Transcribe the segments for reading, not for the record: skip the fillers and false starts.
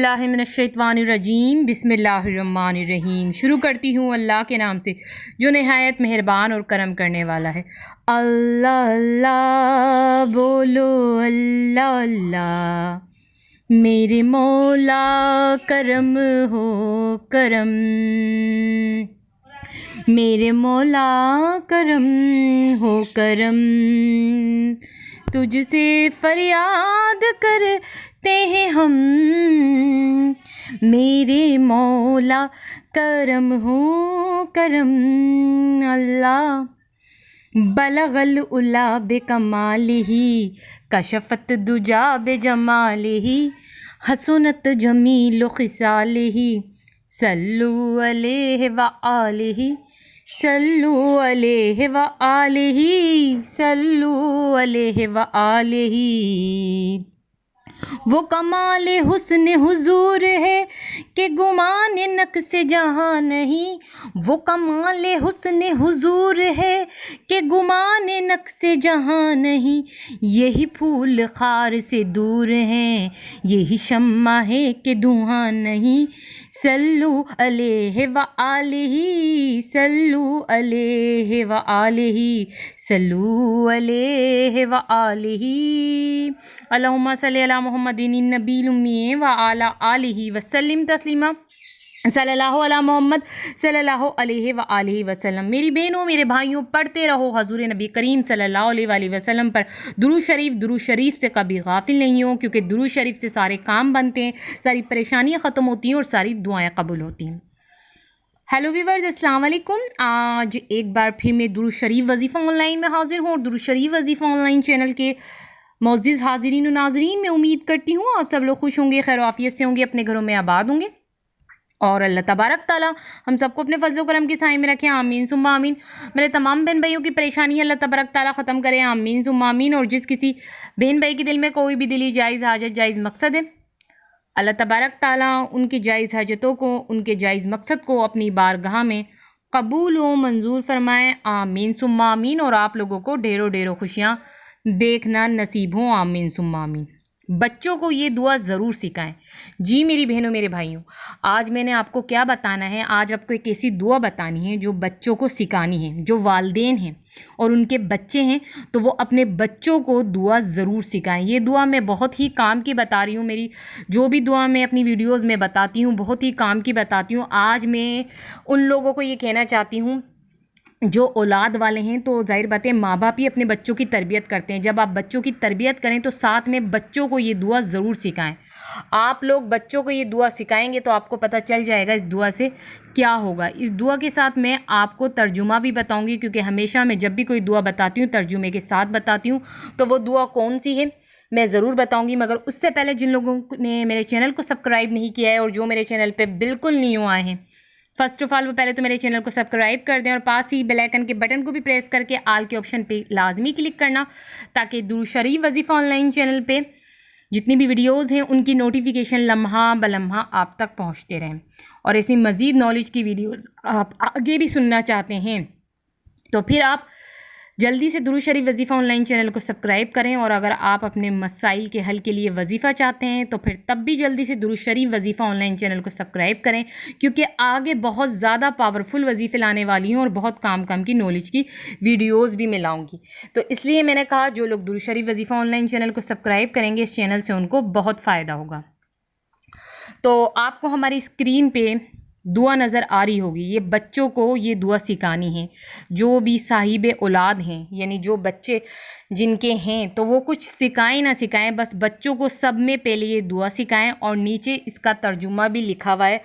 बिस्मिल्लाहिर्रहमानिर्रहीम बिस्मिल्लाहिर्रहमानिर्रहीम। शुरू करती हूँ अल्लाह के नाम से जो नहायत मेहरबान और करम करने वाला है। अल्लाह अल्लाह बोलो, अल्लाह अल्लाह मेरे मौला करम हो करम, मेरे मौला करम हो करम। तुझसे फरियाद करते हैं हम, मेरे मौला करम हो करम। अल्लाह बलगल उला बेकमालिही, कशफत दुजा बेजमालिही, हसनत जमील खिसालिही, सल्लु अलैहि व आलिही, सल्लु अलैहि व आलिही, सल्लु अलैहि व आलिही। वो कमाल हुस्न हुजूर है कि गुमान नक्श जहाँ नहीं, वो कमाल हुस्न हुजूर है कि गुमान नक्श जहाँ नहीं। यही फूल खार से दूर हैं, यही शम्मा है कि धुआं नहीं। सल्लु अलैहि व आलिही, सल्लु अलैहि व आलिही, सल्लु अलैहि व आलिही। अल्लाहुम्मा सल्ली अला मुहम्मदिन नबील उम्मी व अला आलिही वसल्लिम तस्लीमा। सल्लल्लाहु अला मोहम्मद सल्लल्लाहु अलैहि व आलिहि वसल्लम। मेरी बहनों मेरे भाइयों, पढ़ते रहो हजूर नबी करीम सल्लल्लाहु अलैहि वसल्लम पर दुरूद शरीफ से कभी गाफिल नहीं हो, क्योंकि दुरूद शरीफ से सारे काम बनते हैं, सारी परेशानियाँ ख़त्म होती हैं और सारी दुआएँ कबूल होती हैं। हेलो व्यूवर्स, अस्सलाम वालेकुम। आज एक बार फिर मैं दुरूद शरीफ वजीफ़ा ऑनलाइन में हाजिर हूँ और दुरूद शरीफ वजीफ़ा ऑनलाइन चैनल के मोअज़्ज़िज़ हाज़िरीन व नाज़रीन, मैं उम्मीद करती हूँ आप सब लोग खुश होंगे, खैर आफियत से होंगे, अपने घरों में आबाद होंगे और अल्लाह तबारक ताला हम सबको अपने फजल करम के साए में रखें। आमीन सुम्मा आमीन। मेरे तमाम बहन भाइयों की परेशानी अल्लाह तबारक ताला ख़त्म करें। आमीन सुम्मा आमीन। और जिस किसी बहन भाई के दिल में कोई भी दिली जायज़ हाजत जायज़ मकसद है, अल्लाह तबारक ताला उनकी जायज़ हाजतों को, उनके जायज़ मकसद को अपनी बारगाह में कबूल व मंजूर फरमाएँ। आमीन सुम्मा आमीन। और आप लोगों को ढेरों ढेरों खुशियाँ देखना नसीब हो। आमीन सुम्मा आमीन। बच्चों को ये दुआ ज़रूर सिखाएं। जी मेरी बहनों मेरे भाइयों, आज मैंने आपको क्या बताना है, आज आपको एक ऐसी दुआ बतानी है जो बच्चों को सिखानी है। जो वालिदैन हैं और उनके बच्चे हैं तो वो अपने बच्चों को दुआ ज़रूर सिखाएं। ये दुआ मैं बहुत ही काम की बता रही हूँ। मेरी जो भी दुआ मैं अपनी वीडियोज़ में बताती हूँ बहुत ही काम की बताती हूँ। आज मैं उन लोगों को ये कहना चाहती हूँ जो औलाद वाले हैं, तो जाहिर बात है माँ बाप ही अपने बच्चों की तरबियत करते हैं। जब आप बच्चों की तरबियत करें तो साथ में बच्चों को ये दुआ ज़रूर सिखाएं। आप लोग बच्चों को ये दुआ सिखाएंगे तो आपको पता चल जाएगा इस दुआ से क्या होगा। इस दुआ के साथ मैं आपको तर्जुमा भी बताऊंगी, क्योंकि हमेशा मैं जब भी कोई दुआ बताती हूँ तर्जुमे के साथ बताती हूँ। तो वो दुआ कौन सी है मैं ज़रूर बताऊँगी, मगर उससे पहले जिन लोगों ने मेरे चैनल को सब्सक्राइब नहीं किया है और जो मेरे चैनल पर बिल्कुल न्यू आए हैं, फर्स्ट ऑफ ऑल वो पहले तो मेरे चैनल को सब्सक्राइब कर दें और पास ही बेल आइकन के बटन को भी प्रेस करके आल के ऑप्शन पे लाजमी क्लिक करना, ताकि दुरूद शरीफ वजीफ़ा ऑनलाइन चैनल पे जितनी भी वीडियोस हैं उनकी नोटिफिकेशन लम्हा बलम्हा आप तक पहुंचते रहें। और ऐसी मज़ीद नॉलेज की वीडियोस आप आगे भी सुनना चाहते हैं तो फिर आप जल्दी से दुरूद शरीफ वजीफ़ा ऑनलाइन चैनल को सब्सक्राइब करें। और अगर आप अपने मसाइल के हल के लिए वजीफ़ा चाहते हैं तो फिर तब भी जल्दी से दुरूद शरीफ वजीफ़ा ऑनलाइन चैनल को सब्सक्राइब करें, क्योंकि आगे बहुत ज़्यादा पावरफुल वजीफ़े लाने वाली हूँ और बहुत काम की नॉलेज की वीडियोज़ भी मैं लाऊँगी। तो इसलिए मैंने कहा जो लोग दुरूद शरीफ वजीफ़ा ऑनलाइन चैनल को सब्सक्राइब करेंगे इस चैनल से उनको बहुत फ़ायदा होगा। तो आपको हमारी स्क्रीन पे दुआ नज़र आ रही होगी। ये बच्चों को ये दुआ सिखानी है। जो भी साहिब औलाद हैं, यानी जो बच्चे जिनके हैं, तो वो कुछ सिखाएं ना सिखाएं, बस बच्चों को सब में पहले ये दुआ सिखाएं। और नीचे इसका तर्जुमा भी लिखा हुआ है।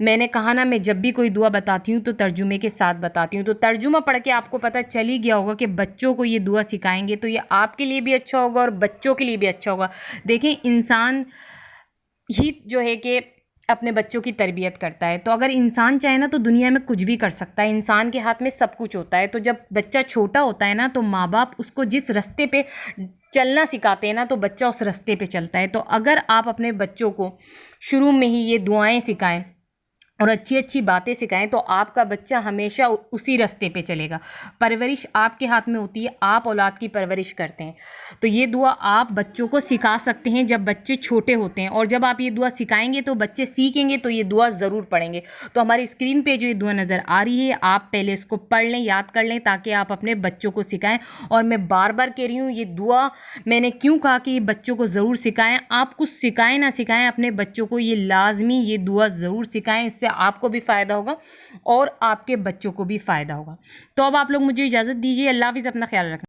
मैंने कहा ना, मैं जब भी कोई दुआ बताती हूँ तो तर्जुमे के साथ बताती हूँ। तो तर्जुमा पढ़ के आपको पता चल ही गया होगा कि बच्चों को ये दुआ सिखाएंगे तो ये आपके लिए भी अच्छा होगा और बच्चों के लिए भी अच्छा होगा। देखें, इंसान ही जो है कि अपने बच्चों की तरबियत करता है, तो अगर इंसान चाहे ना तो दुनिया में कुछ भी कर सकता है। इंसान के हाथ में सब कुछ होता है। तो जब बच्चा छोटा होता है ना तो माँ बाप उसको जिस रास्ते पे चलना सिखाते हैं ना तो बच्चा उस रास्ते पे चलता है। तो अगर आप अपने बच्चों को शुरू में ही ये दुआएं सिखाएं और अच्छी अच्छी बातें सिखाएं तो आपका बच्चा हमेशा उसी रास्ते पे चलेगा। परवरिश आपके हाथ में होती है, आप औलाद की परवरिश करते हैं। तो ये दुआ आप बच्चों को सिखा सकते हैं जब बच्चे छोटे होते हैं, और जब आप ये दुआ सिखाएंगे तो बच्चे सीखेंगे तो ये दुआ ज़रूर पढ़ेंगे। तो हमारी स्क्रीन पे जो ये दुआ नज़र आ रही है, आप पहले इसको पढ़ लें, याद कर लें, ताकि आप अपने बच्चों को सिखाएं। और मैं बार बार कह रही हूँ, ये दुआ मैंने क्यों कहा कि ये बच्चों को ज़रूर सिखाएं। आप कुछ सिखाएं ना सिखाएं, अपने बच्चों को ये लाजमी ये दुआ ज़रूर सिखाएं। इससे आपको भी फ़ायदा होगा और आपके बच्चों को भी फ़ायदा होगा। तो अब आप लोग मुझे इजाज़त दीजिए। अल्लाह हाफ़िज़, अपना ख्याल रखें।